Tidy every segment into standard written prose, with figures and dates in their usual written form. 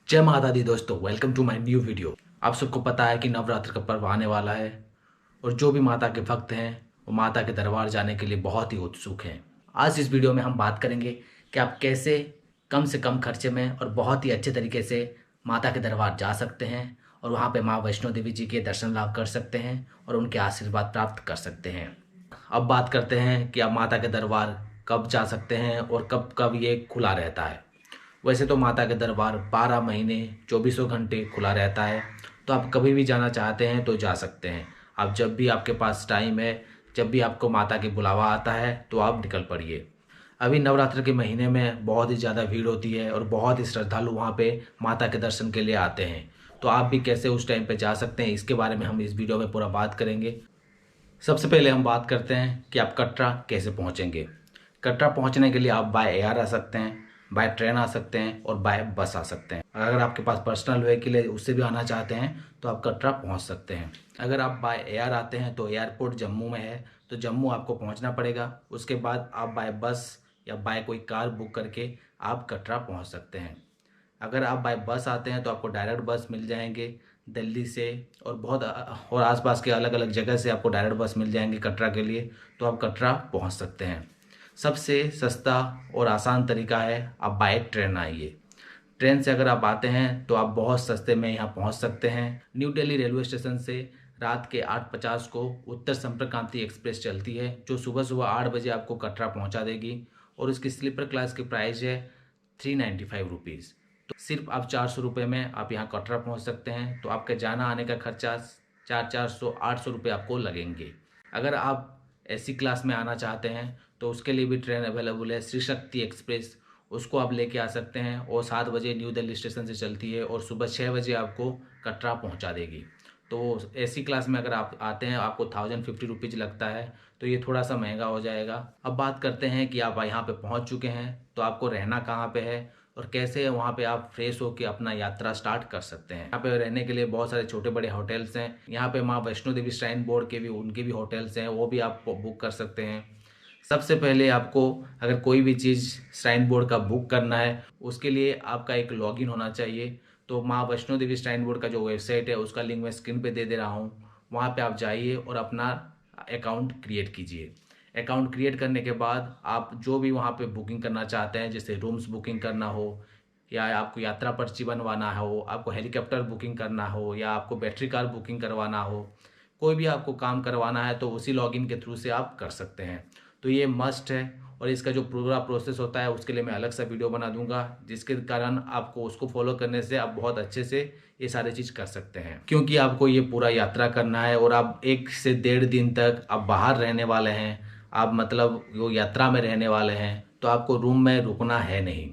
जय माता दी दोस्तों, welcome to my new video. आप सबको पता है कि नवरात्र का पर्व आने वाला है और जो भी माता के भक्त हैं वो माता के दरबार जाने के लिए बहुत ही उत्सुक हैं। आज इस वीडियो में हम बात करेंगे कि आप कैसे कम से कम खर्चे में और बहुत ही अच्छे तरीके से माता के दरबार जा सकते हैं और वहाँ पे माँ वैष्णो देवी जी के दर्शन लाभ कर सकते हैं और उनके आशीर्वाद प्राप्त कर सकते हैं। अब बात करते हैं कि आप माता के दरबार कब जा सकते हैं और कब कब ये खुला रहता है। वैसे तो माता के दरबार 12 महीने 2400 घंटे खुला रहता है, तो आप कभी भी जाना चाहते हैं तो जा सकते हैं। आप जब भी आपके पास टाइम है, जब भी आपको माता की बुलावा आता है तो आप निकल पड़िए। अभी नवरात्र के महीने में बहुत ही ज़्यादा भीड़ होती है और बहुत ही श्रद्धालु वहाँ पे माता के दर्शन के लिए आते हैं। तो आप भी कैसे उस टाइम पे जा सकते हैं, इसके बारे में हम इस वीडियो में पूरा बात करेंगे। सबसे पहले हम बात करते हैं कि आप कटरा कैसे पहुंचेंगे। कटरा पहुंचने के लिए आप बाय एयर आ सकते हैं, बाय ट्रेन आ सकते हैं और बाय बस आ सकते हैं। अगर आपके पास पर्सनल व्हीकल है, उससे भी आना चाहते हैं तो आप कटरा पहुंच सकते हैं। अगर आप बाय एयर आते हैं तो एयरपोर्ट जम्मू में है, तो जम्मू आपको पहुंचना पड़ेगा। उसके बाद आप बाय बस या बाय कोई कार बुक करके आप कटरा पहुँच सकते हैं। अगर आप बाय बस आते हैं तो आपको डायरेक्ट बस मिल जाएंगे दिल्ली से और और आसपास के अलग अलग जगह से आपको डायरेक्ट बस मिल जाएंगे कटरा के लिए, तो आप कटरा पहुंच सकते हैं। सबसे सस्ता और आसान तरीका है आप बाय ट्रेन आइए। ट्रेन से अगर आप आते हैं तो आप बहुत सस्ते में यहाँ पहुँच सकते हैं। न्यू दिल्ली रेलवे स्टेशन से रात के 8:50 को उत्तर संपर्क क्रांति एक्सप्रेस चलती है, जो सुबह सुबह 8 बजे आपको कटरा पहुँचा देगी और उसकी स्लीपर क्लास की प्राइस है 395 रुपीज़। तो सिर्फ आप 400 रुपये में आप यहाँ कटरा पहुँच सकते हैं। तो आपके जाना आने का खर्चा 400-800 रुपये आपको लगेंगे। अगर आप एसी क्लास में आना चाहते हैं तो उसके लिए भी ट्रेन अवेलेबल है, श्री शक्ति एक्सप्रेस। उसको आप लेके आ सकते हैं और 7 बजे न्यू दिल्ली स्टेशन से चलती है और सुबह 6 बजे आपको कटरा पहुंचा देगी। तो एसी क्लास में अगर आप आते हैं आपको 1050 रुपीज़ लगता है, तो ये थोड़ा सा महंगा हो जाएगा। अब बात करते हैं कि आप यहाँ पे पहुँच चुके हैं तो आपको रहना कहाँ पे है और कैसे वहाँ पे आप फ्रेश होकर अपना यात्रा स्टार्ट कर सकते हैं। यहाँ पे रहने के लिए बहुत सारे छोटे बड़े होटल्स हैं। यहाँ पे माँ वैष्णो देवी श्राइन बोर्ड के भी उनके भी होटल्स हैं, वो भी आप बुक कर सकते हैं। सबसे पहले आपको अगर कोई भी चीज़ श्राइन बोर्ड का बुक करना है, उसके लिए आपका एक लॉगिन होना चाहिए। तो माँ वैष्णो देवी श्राइन बोर्ड का जो वेबसाइट है उसका लिंक मैं स्क्रीन पे दे दे रहा हूँ, वहाँ पे आप जाइए और अपना अकाउंट क्रिएट कीजिए। अकाउंट क्रिएट करने के बाद आप जो भी वहाँ पे बुकिंग करना चाहते हैं, जैसे रूम्स बुकिंग करना हो या आपको यात्रा पर्ची बनवाना हो, आपको हेलीकॉप्टर बुकिंग करना हो या आपको बैटरी कार बुकिंग करवाना हो, कोई भी आपको काम करवाना है तो उसी लॉगिन के थ्रू से आप कर सकते हैं। तो ये मस्ट है और इसका जो पूरा प्रोसेस होता है उसके लिए मैं अलग सा वीडियो बना दूंगा, जिसके कारण आपको उसको फॉलो करने से आप बहुत अच्छे से ये सारी चीज़ कर सकते हैं। क्योंकि आपको ये पूरा यात्रा करना है और आप 1 से 1.5 दिन तक आप बाहर रहने वाले हैं, आप मतलब वो यात्रा में रहने वाले हैं, तो आपको रूम में रुकना है नहीं।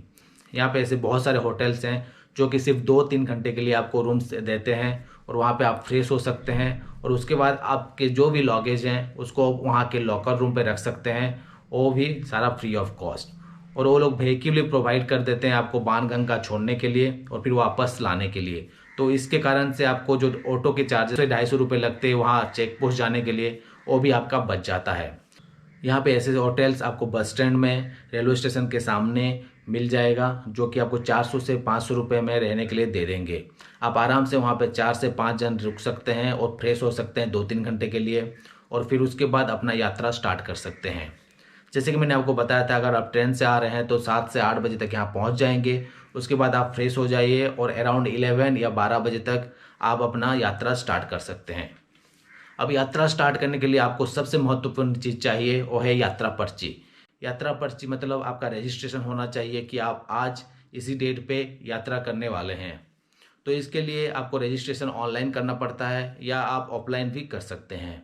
यहाँ पे ऐसे बहुत सारे होटल्स हैं जो कि सिर्फ 2-3 घंटे के लिए आपको रूम्स देते हैं और वहाँ पे आप फ्रेश हो सकते हैं और उसके बाद आपके जो भी लगेज हैं उसको वहाँ के लॉकर रूम पे रख सकते हैं, वो भी सारा फ्री ऑफ कॉस्ट। और वो लोग व्हीकल भी प्रोवाइड कर देते हैं आपको बाणगंगा छोड़ने के लिए और फिर वापस लाने के लिए। तो इसके कारण से आपको जो ऑटो के चार्जेस 250 रुपये लगते हैं वहाँ चेक पोस्ट जाने के लिए, वो भी आपका बच जाता है। यहाँ पे ऐसे होटल्स आपको बस स्टैंड में रेलवे स्टेशन के सामने मिल जाएगा, जो कि आपको 400 से 500 रुपये में रहने के लिए दे देंगे। आप आराम से वहाँ पे 4 से 5 जन रुक सकते हैं और फ्रेश हो सकते हैं 2-3 घंटे के लिए और फिर उसके बाद अपना यात्रा स्टार्ट कर सकते हैं। जैसे कि मैंने आपको बताया था, अगर आप ट्रेन से आ रहे हैं तो 7 से 8 बजे तक यहाँ पहुँच जाएंगे। उसके बाद आप फ्रेश हो जाइए और अराउंड 11 या 12 बजे तक आप अपना यात्रा स्टार्ट कर सकते हैं। अब यात्रा स्टार्ट करने के लिए आपको सबसे महत्वपूर्ण चीज़ चाहिए, वो है यात्रा पर्ची। यात्रा पर्ची मतलब आपका रजिस्ट्रेशन होना चाहिए कि आप आज इसी डेट पे यात्रा करने वाले हैं। तो इसके लिए आपको रजिस्ट्रेशन ऑनलाइन करना पड़ता है या आप ऑफलाइन भी कर सकते हैं,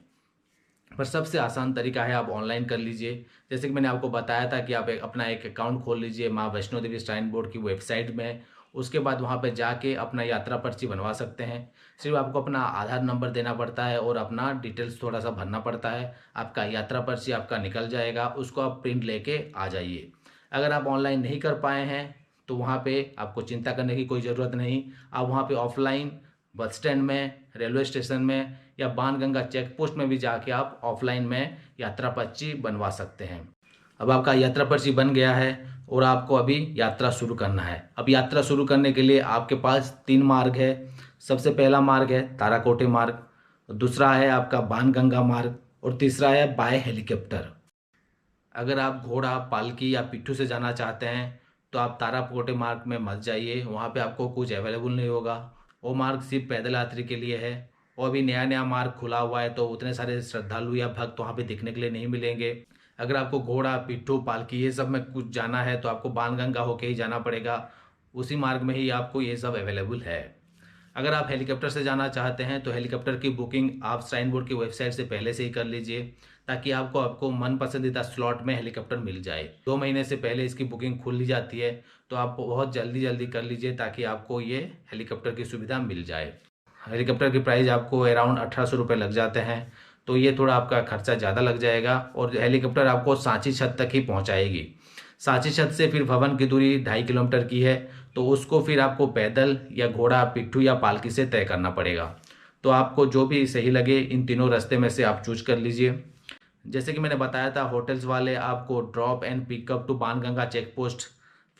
पर सबसे आसान तरीका है आप ऑनलाइन कर लीजिए। जैसे कि मैंने आपको बताया था कि आप अपना एक अकाउंट खोल लीजिए माँ वैष्णो देवी श्राइन बोर्ड की वेबसाइट में। उसके बाद वहाँ पे जाके अपना यात्रा पर्ची बनवा सकते हैं। सिर्फ आपको अपना आधार नंबर देना पड़ता है और अपना डिटेल्स थोड़ा सा भरना पड़ता है, आपका यात्रा पर्ची आपका निकल जाएगा। उसको आप प्रिंट लेके आ जाइए। अगर आप ऑनलाइन नहीं कर पाए हैं तो वहाँ पे आपको चिंता करने की कोई ज़रूरत नहीं। आप वहाँ पे ऑफलाइन बस स्टैंड में, रेलवे स्टेशन में या बाणगंगा चेक पोस्ट में भी जाके आप ऑफलाइन में यात्रा पर्ची बनवा सकते हैं। अब आपका यात्रा पर्ची बन गया है और आपको अभी यात्रा शुरू करना है। अब यात्रा शुरू करने के लिए आपके पास 3 मार्ग है। सबसे पहला मार्ग है ताराकोटे मार्ग, दूसरा है आपका बाणगंगा मार्ग और तीसरा है बाय हेलीकॉप्टर। अगर आप घोड़ा, पालकी या पिट्ठू से जाना चाहते हैं तो आप ताराकोटे मार्ग में मत जाइए, वहाँ पे आपको कुछ अवेलेबल नहीं होगा। वो मार्ग सिर्फ पैदल यात्री के लिए है। और अभी नया नया मार्ग खुला हुआ है तो उतने सारे श्रद्धालु या भक्त वहाँ पे दिखने के लिए नहीं मिलेंगे। अगर आपको घोड़ा, पिट्ठू, पालकी ये सब में कुछ जाना है तो आपको बाणगंगा होके ही जाना पड़ेगा। उसी मार्ग में ही आपको ये सब अवेलेबल है। अगर आप हेलीकॉप्टर से जाना चाहते हैं तो हेलीकॉप्टर की बुकिंग आप श्राइन बोर्ड की वेबसाइट से पहले से ही कर लीजिए, ताकि आपको आपको मन पसंदीदा स्लॉट में हेलीकॉप्टर मिल जाए। 2 महीने से पहले इसकी बुकिंग खुल ली जाती है, तो आप बहुत जल्दी जल्दी कर लीजिए ताकि आपको ये हेलीकॉप्टर की सुविधा मिल जाए। हेलीकॉप्टर की प्राइस आपको अराउंड 1800 रुपये लग जाते हैं, तो ये थोड़ा आपका खर्चा ज़्यादा लग जाएगा। और हेलीकॉप्टर आपको सांची छत तक ही पहुँचाएगी। सांची छत से फिर भवन की दूरी 2.5 किलोमीटर की है, तो उसको फिर आपको पैदल या घोड़ा, पिट्ठू या पालकी से तय करना पड़ेगा। तो आपको जो भी सही लगे इन तीनों रास्ते में से आप चूज कर लीजिए। जैसे कि मैंने बताया था, होटल्स वाले आपको drop and pickup to Banganga check post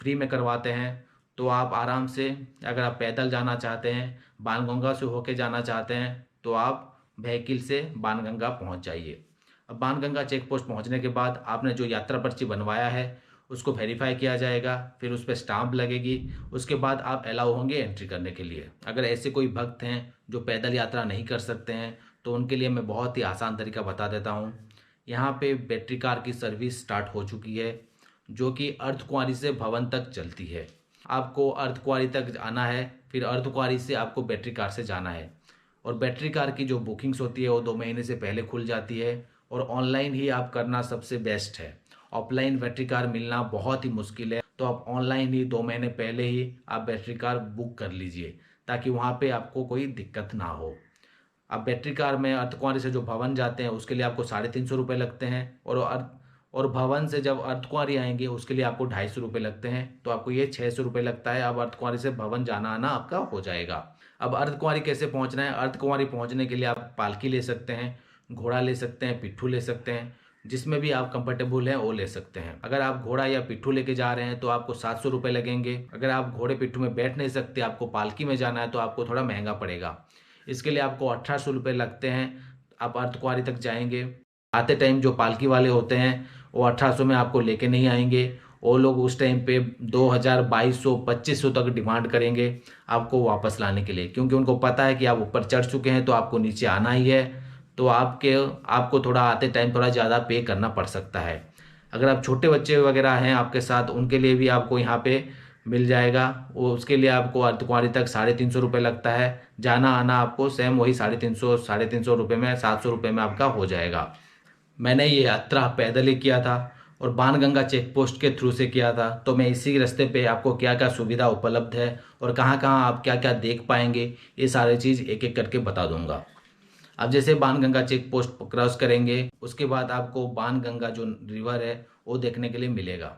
free में करवाते हैं। तो आप आराम से, अगर आप पैदल जाना चाहते हैं, बाणगंगा से होके जाना चाहते हैं, तो आप व्हीकल से बाणगंगा पहुंच जाइए। अब बाणगंगा चेक पोस्ट पहुँचने के बाद आपने जो यात्रा पर्ची बनवाया है उसको वेरीफाई किया जाएगा, फिर उस पर स्टाम्प लगेगी। उसके बाद आप अलाउ होंगे एंट्री करने के लिए। अगर ऐसे कोई भक्त हैं जो पैदल यात्रा नहीं कर सकते हैं तो उनके लिए मैं बहुत ही आसान तरीका बता देता हूँ। यहाँ पे बैटरी कार की सर्विस स्टार्ट हो चुकी है, जो कि अर्धकुंवारी से भवन तक चलती है। आपको अर्धकुंवारी तक आना है, फिर अर्धकुंवारी से आपको बैटरी कार से जाना है। और बैटरी कार की जो बुकिंग्स होती है वो 2 महीने से पहले खुल जाती है, और ऑनलाइन ही आप करना सबसे बेस्ट है। ऑफलाइन बैटरी कार मिलना बहुत ही मुश्किल है, तो आप ऑनलाइन ही 2 महीने पहले ही आप बैटरी कार बुक कर लीजिए, ताकि वहाँ पे आपको कोई दिक्कत ना हो। अब बैटरी कार में अर्धकुंवारी से जो भवन जाते हैं उसके लिए आपको 350 रुपये लगते हैं, और भवन से जब अर्धकुंवारी आएंगे उसके लिए आपको 250 रुपये लगते हैं। तो आपको ये 600 रुपये लगता है। अब अर्धकुंवारी से भवन जाना आना आपका हो जाएगा। अब अर्धकुंवारी कैसे पहुंचना है? अर्धकुंवारी पहुंचने के लिए आप पालकी ले सकते हैं, घोड़ा ले सकते हैं, पिट्ठू ले सकते हैं, जिसमें भी आप कंफर्टेबल हैं वो ले सकते हैं। अगर आप घोड़ा या पिट्ठू लेके जा रहे हैं तो आपको 700 रुपये लगेंगे। अगर आप घोड़े पिट्ठू में बैठ नहीं सकते, आपको पालकी में जाना है, तो आपको थोड़ा महंगा पड़ेगा। इसके लिए आपको 1800 रुपये लगते हैं। आप अर्धकुंवारी तक जाएंगे, आते टाइम जो पालकी वाले होते हैं वो 1800 में आपको लेके नहीं आएंगे। वो लोग उस टाइम पे 2000, 2200, 2500 तक डिमांड करेंगे आपको वापस लाने के लिए, क्योंकि उनको पता है कि आप ऊपर चढ़ चुके हैं तो आपको नीचे आना ही है। तो आपको थोड़ा आते टाइम थोड़ा ज़्यादा पे करना पड़ सकता है। अगर आप छोटे बच्चे वगैरह हैं आपके साथ, उनके लिए भी आपको यहाँ पे मिल जाएगा। वो उसके लिए आपको अर्धकुंवारी तक 350 रुपये लगता है। जाना आना आपको सेम वही 350 रुपये में, 700 रुपये में आपका हो जाएगा। मैंने ये यात्रा पैदल ही किया था और बाणगंगा चेक पोस्ट के थ्रू से किया था, तो मैं इसी रास्ते पे आपको क्या क्या सुविधा उपलब्ध है और कहाँ कहाँ आप क्या क्या देख पाएंगे, ये सारी चीज़ एक एक करके बता दूंगा। अब जैसे बाणगंगा चेक पोस्ट क्रॉस करेंगे, उसके बाद आपको बाणगंगा जो रिवर है वो देखने के लिए मिलेगा।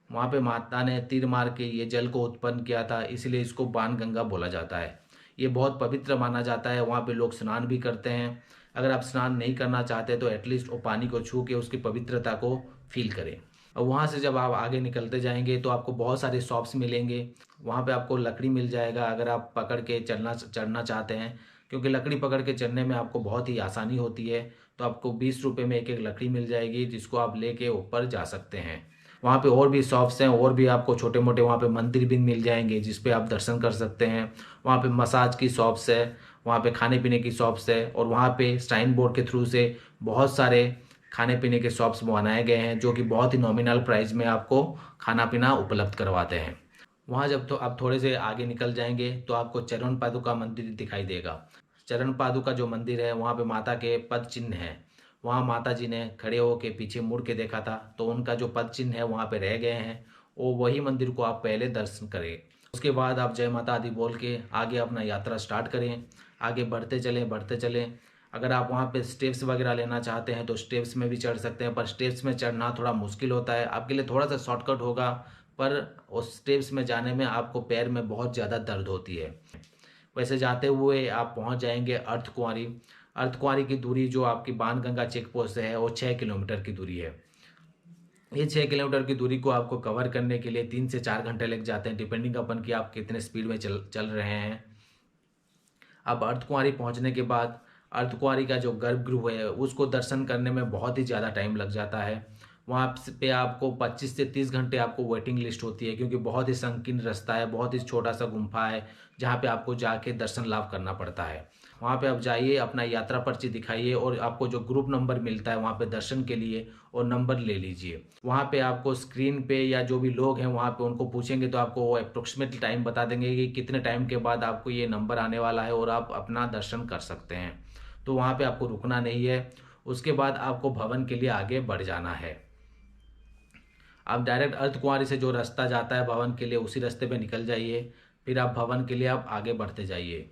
वहाँ पे माता ने तीर मार के ये जल को उत्पन्न किया था, इसलिए इसको बाणगंगा बोला जाता है। ये बहुत पवित्र माना जाता है। वहाँ पे लोग स्नान भी करते हैं। अगर आप स्नान नहीं करना चाहते तो एटलीस्ट वो पानी को छू के उसकी पवित्रता को फील करें। और वहाँ से जब आप आगे निकलते जाएंगे तो आपको बहुत सारे शॉप्स मिलेंगे। वहाँ पे आपको लकड़ी मिल जाएगा अगर आप पकड़ के चढ़ना चाहते हैं, क्योंकि लकड़ी पकड़ के चढ़ने में आपको बहुत ही आसानी होती है। तो आपको 20 रुपये में एक एक लकड़ी मिल जाएगी, जिसको आप लेके ऊपर जा सकते हैं। वहाँ पे और भी शॉप्स हैं, और भी आपको छोटे मोटे वहाँ पे मंदिर भी मिल जाएंगे जिस पे आप दर्शन कर सकते हैं। वहाँ पे मसाज की शॉप्स है, वहाँ पे खाने पीने की शॉप्स है, और वहाँ पे श्राइन बोर्ड के थ्रू से बहुत सारे खाने पीने के शॉप्स बनाए गए हैं, जो कि बहुत ही नॉमिनल प्राइस में आपको खाना पीना उपलब्ध करवाते हैं। वहाँ जब तो आप थोड़े से आगे निकल जाएंगे तो आपको चरण पादुका मंदिर दिखाई देगा। चरण पादुका जो मंदिर है वहाँ पे माता के पद चिन्ह हैं। वहाँ माता जी ने खड़े होकर पीछे मुड़ के देखा था, तो उनका जो पद चिन्ह है वहाँ पे रह गए हैं। वो वही मंदिर को आप पहले दर्शन करें। उसके बाद आप जय माता दी बोल के आगे अपना यात्रा स्टार्ट करें। आगे बढ़ते चलें बढ़ते चलें। अगर आप वहाँ पे स्टेप्स वगैरह लेना चाहते हैं तो स्टेप्स में भी चढ़ सकते हैं, पर स्टेप्स में चढ़ना थोड़ा मुश्किल होता है। आपके लिए थोड़ा सा शॉर्टकट होगा, पर उस स्टेप्स में जाने में आपको पैर में बहुत ज़्यादा दर्द होती है। वैसे जाते हुए आप पहुंच जाएंगे अर्धकुंवारी। अर्धकुंवारी की दूरी जो आपकी बाणगंगा चेक पोस्ट से है वो 6 किलोमीटर की दूरी है। ये 6 किलोमीटर की दूरी को आपको कवर करने के लिए 3 से 4 घंटे लग जाते हैं, डिपेंडिंग अपन कि आप कितने स्पीड में चल रहे हैं। अब अर्धकुंवारी पहुंचने के बाद अर्धकुंवारी का जो गर्भगृह है उसको दर्शन करने में बहुत ही ज़्यादा टाइम लग जाता है। वहाँ पे आपको 25 से 30 घंटे आपको वेटिंग लिस्ट होती है, क्योंकि बहुत ही संकीर्ण रास्ता है, बहुत ही छोटा सा गुम्फा है जहाँ पे आपको जाके दर्शन लाभ करना पड़ता है। वहाँ पे आप जाइए, अपना यात्रा पर्ची दिखाइए और आपको जो ग्रुप नंबर मिलता है वहाँ पे दर्शन के लिए, और नंबर ले लीजिए। वहाँ पे आपको स्क्रीन पे या जो भी लोग हैं वहाँ पे उनको पूछेंगे तो आपको वो अप्रोक्सीमेट टाइम बता देंगे कि कितने टाइम के बाद आपको ये नंबर आने वाला है और आप अपना दर्शन कर सकते हैं। तो वहाँ पे आपको रुकना नहीं है। उसके बाद आपको भवन के लिए आगे बढ़ जाना है। आप डायरेक्ट अर्धकुंवारी से जो रास्ता जाता है भवन के लिए उसी रास्ते पे निकल जाइए, फिर आप भवन के लिए आप आगे बढ़ते जाइए।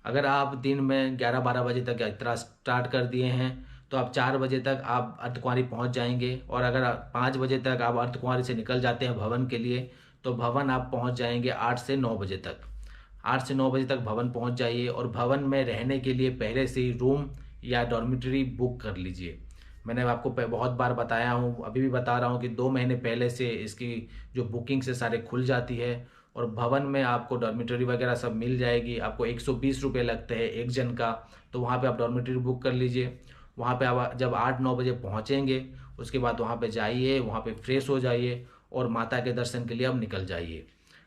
अगर आप दिन में 11-12 बजे तक यात्रा स्टार्ट कर दिए हैं तो आप 4 बजे तक आप अर्धकुंवारी पहुंच जाएंगे, और अगर 5 बजे तक आप अर्धकुंवारी से निकल जाते हैं भवन के लिए तो भवन आप पहुंच जाएंगे 8 से 9 बजे तक। 8 से 9 बजे तक भवन पहुंच जाइए, और भवन में रहने के लिए पहले से ही रूम या डॉर्मेटरी बुक कर लीजिए। मैंने आपको बहुत बार बताया हूँ, अभी भी बता रहा हूँ कि 2 महीने पहले से इसकी जो बुकिंग से सारे खुल जाती है, और भवन में आपको डॉर्मेटरी वगैरह सब मिल जाएगी। आपको 120 रुपये लगते हैं एक जन का, तो वहाँ पे आप डॉर्मेटरी बुक कर लीजिए। वहाँ पे आप जब 8-9 बजे पहुँचेंगे उसके बाद वहाँ पे जाइए, वहाँ पे फ्रेश हो जाइए और माता के दर्शन के लिए आप निकल जाइए।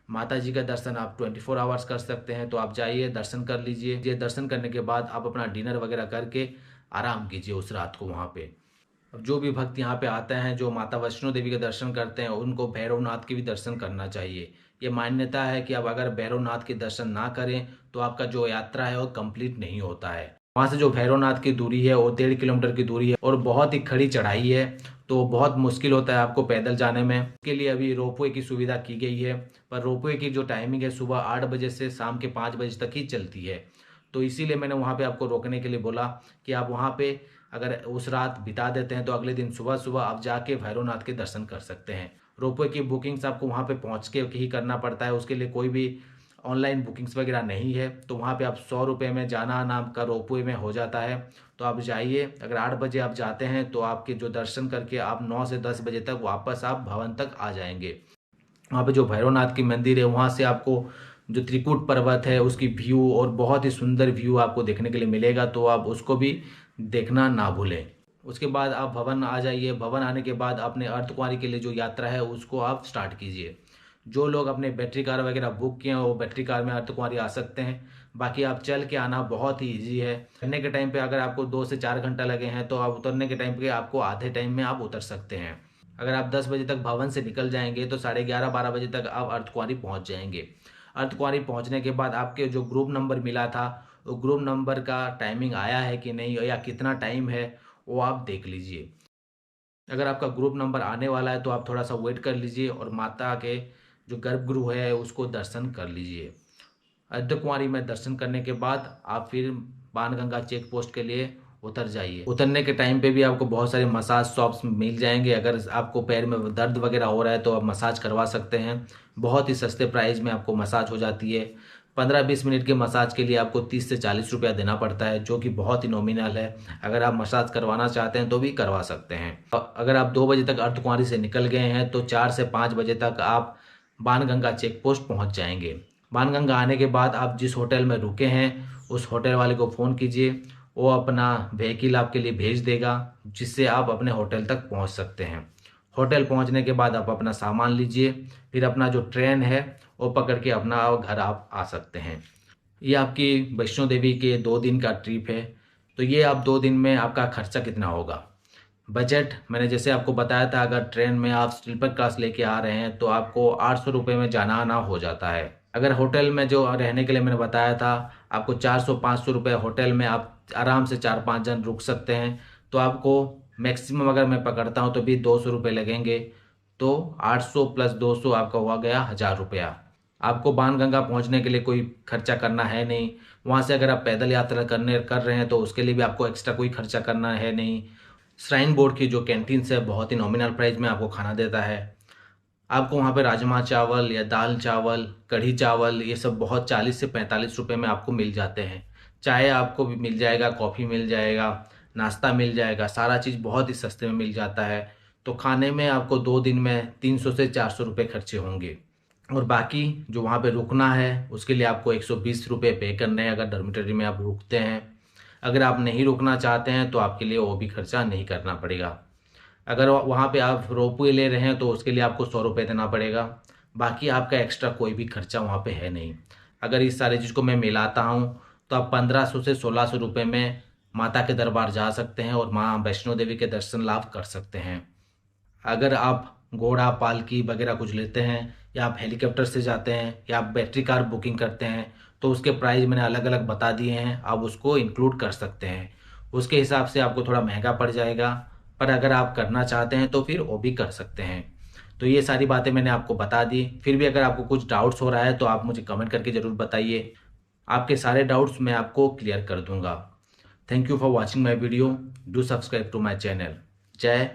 माता जी का दर्शन आप 24 आवर्स कर सकते हैं, तो आप जाइए दर्शन कर लीजिए। ये दर्शन करने के बाद आप अपना डिनर वगैरह करके आराम कीजिए उस रात को वहाँ पे। अब जो भी भक्त यहाँ पे आते हैं, जो माता वैष्णो देवी के दर्शन करते हैं, उनको भैरवनाथ के भी दर्शन करना चाहिए। ये मान्यता है कि अब अगर भैरवनाथ के दर्शन ना करें तो आपका जो यात्रा है वो कंप्लीट नहीं होता है। वहाँ से जो भैरवनाथ की दूरी है वो 1.5 किलोमीटर की दूरी है, और बहुत ही खड़ी चढ़ाई है, तो बहुत मुश्किल होता है आपको पैदल जाने में। इसके लिए अभी रोपवे की सुविधा की गई है, पर रोपवे की जो टाइमिंग है सुबह 8 बजे से शाम के 5 बजे तक ही चलती है। तो इसीलिए मैंने वहाँ पे आपको रोकने के लिए बोला कि आप वहाँ पे अगर उस रात बिता देते हैं तो अगले दिन सुबह सुबह आप जाके भैरवनाथ के दर्शन कर सकते हैं। रोपवे की बुकिंग्स आपको वहाँ पे पहुँच के ही करना पड़ता है, उसके लिए कोई भी ऑनलाइन बुकिंग्स वगैरह नहीं है। तो वहाँ पे आप 100 रुपये में जाना आना आपका रोपवे में हो जाता है। तो आप जाइए, अगर 8 बजे आप जाते हैं तो आपके जो दर्शन करके आप 9 से 10 बजे तक वापस आप भवन तक आ जाएंगे। वहाँ पे जो भैरवनाथ की मंदिर है वहाँ से आपको जो त्रिकूट पर्वत है उसकी व्यू, और बहुत ही सुंदर व्यू आपको देखने के लिए मिलेगा, तो आप उसको भी देखना ना भूलें। उसके बाद आप भवन आ जाइए। भवन आने के बाद अपने अर्धकुंवारी के लिए जो यात्रा है उसको आप स्टार्ट कीजिए। जो लोग अपने बैटरी कार वगैरह बुक किए हैं वो बैटरी कार में अर्धकुंवारी आ सकते हैं। बाकी आप चल के आना बहुत ही ईजी है। चढ़ने के टाइम पे अगर आपको 2 से 4 घंटा लगे हैं तो आप उतरने के टाइम पे आपको आधे टाइम में आप उतर सकते हैं। अगर आप 10 बजे तक भवन से निकल जाएंगे तो 11:30-12 बजे तक आप अर्धकुंवारी पहुंच जाएंगे। अर्धकुंवारी पहुंचने के बाद आपके जो ग्रुप नंबर मिला था वो ग्रुप नंबर का टाइमिंग आया है कि नहीं, या कितना टाइम है वो आप देख लीजिए। अगर आपका ग्रुप नंबर आने वाला है तो आप थोड़ा सा वेट कर लीजिए और माता के जो गर्भगृह है उसको दर्शन कर लीजिए। अर्धकुंवारी में दर्शन करने के बाद आप फिर बाणगंगा चेक पोस्ट के लिए उतर जाइए। उतरने के टाइम पे भी आपको बहुत सारे मसाज शॉप्स मिल जाएंगे। अगर आपको पैर में दर्द वगैरह हो रहा है तो आप मसाज करवा सकते हैं। बहुत ही सस्ते प्राइस में आपको मसाज हो जाती है। 15-20 मिनट के मसाज के लिए आपको 30 से 40 रुपया देना पड़ता है, जो कि बहुत ही नॉमिनल है। अगर आप मसाज करवाना चाहते हैं तो भी करवा सकते हैं। अगर आप 2 बजे तक अर्धकुंवारी से निकल गए हैं तो 4 से 5 बजे तक आप बाणगंगा चेक पोस्ट पहुँच जाएंगे। बाणगंगा आने के बाद आप जिस होटल में रुके हैं उस होटल वाले को फ़ोन कीजिए, वो अपना व्हीकल आपके लिए भेज देगा जिससे आप अपने होटल तक पहुंच सकते हैं। होटल पहुंचने के बाद आप अपना सामान लीजिए, फिर अपना जो ट्रेन है वो पकड़ के अपना घर आप आ सकते हैं। ये आपकी वैष्णो देवी के 2 दिन का ट्रिप है। तो ये आप 2 दिन में आपका खर्चा कितना होगा। बजट मैंने जैसे आपको बताया था, अगर ट्रेन में आप स्लीपर क्लास लेके आ रहे हैं तो आपको 800 रुपये में जाना आना हो जाता है। अगर होटल में जो रहने के लिए मैंने बताया था आपको 400-500 रुपये होटल में आप आराम से 4-5 जन रुक सकते हैं, तो आपको मैक्सिमम अगर मैं पकड़ता हूँ तो भी 200 रुपये लगेंगे। तो 800 प्लस 200 आपका हुआ गया 1000 रुपया। आपको बाणगंगा पहुँचने के लिए कोई खर्चा करना है नहीं। वहाँ से अगर आप पैदल यात्रा कर रहे हैं तो उसके लिए भी आपको एक्स्ट्रा कोई खर्चा करना है नहीं। श्राइन बोर्ड की जो कैंटीन है बहुत ही नॉमिनल प्राइस में आपको खाना देता है। आपको वहाँ पे राजमा चावल या दाल चावल, कढ़ी चावल, ये सब बहुत 40 से 45 रुपये में आपको मिल जाते हैं। चाय आपको भी मिल जाएगा, कॉफ़ी मिल जाएगा, नाश्ता मिल जाएगा, सारा चीज़ बहुत ही सस्ते में मिल जाता है। तो खाने में आपको 2 दिन में 300 से 400 रुपये खर्चे होंगे। और बाकी जो वहाँ पे रुकना है उसके लिए आपको 120 रुपये पे करने हैं अगर डॉर्मिटरी में आप रुकते हैं। अगर आप नहीं रुकना चाहते हैं तो आपके लिए वो भी खर्चा नहीं करना पड़ेगा। अगर वहाँ पे आप रोपवे ले रहे हैं तो उसके लिए आपको 100 रुपये देना पड़ेगा। बाकी आपका एक्स्ट्रा कोई भी खर्चा वहाँ पे है नहीं। अगर इस सारी चीज़ को मैं मिलाता हूँ तो आप 1500 से 1600 रुपये में माता के दरबार जा सकते हैं और माँ वैष्णो देवी के दर्शन लाभ कर सकते हैं। अगर आप घोड़ा पालकी वगैरह कुछ लेते हैं या आप हेलीकॉप्टर से जाते हैं या आप बैटरी कार बुकिंग करते हैं तो उसके प्राइस मैंने अलग अलग बता दिए हैं, आप उसको इंक्लूड कर सकते हैं। उसके हिसाब से आपको थोड़ा महंगा पड़ जाएगा, पर अगर आप करना चाहते हैं तो फिर वो भी कर सकते हैं। तो ये सारी बातें मैंने आपको बता दी। फिर भी अगर आपको कुछ डाउट्स हो रहा है तो आप मुझे कमेंट करके ज़रूर बताइए, आपके सारे डाउट्स मैं आपको क्लियर कर दूंगा। Thank you for watching my video. Do subscribe to my channel. जय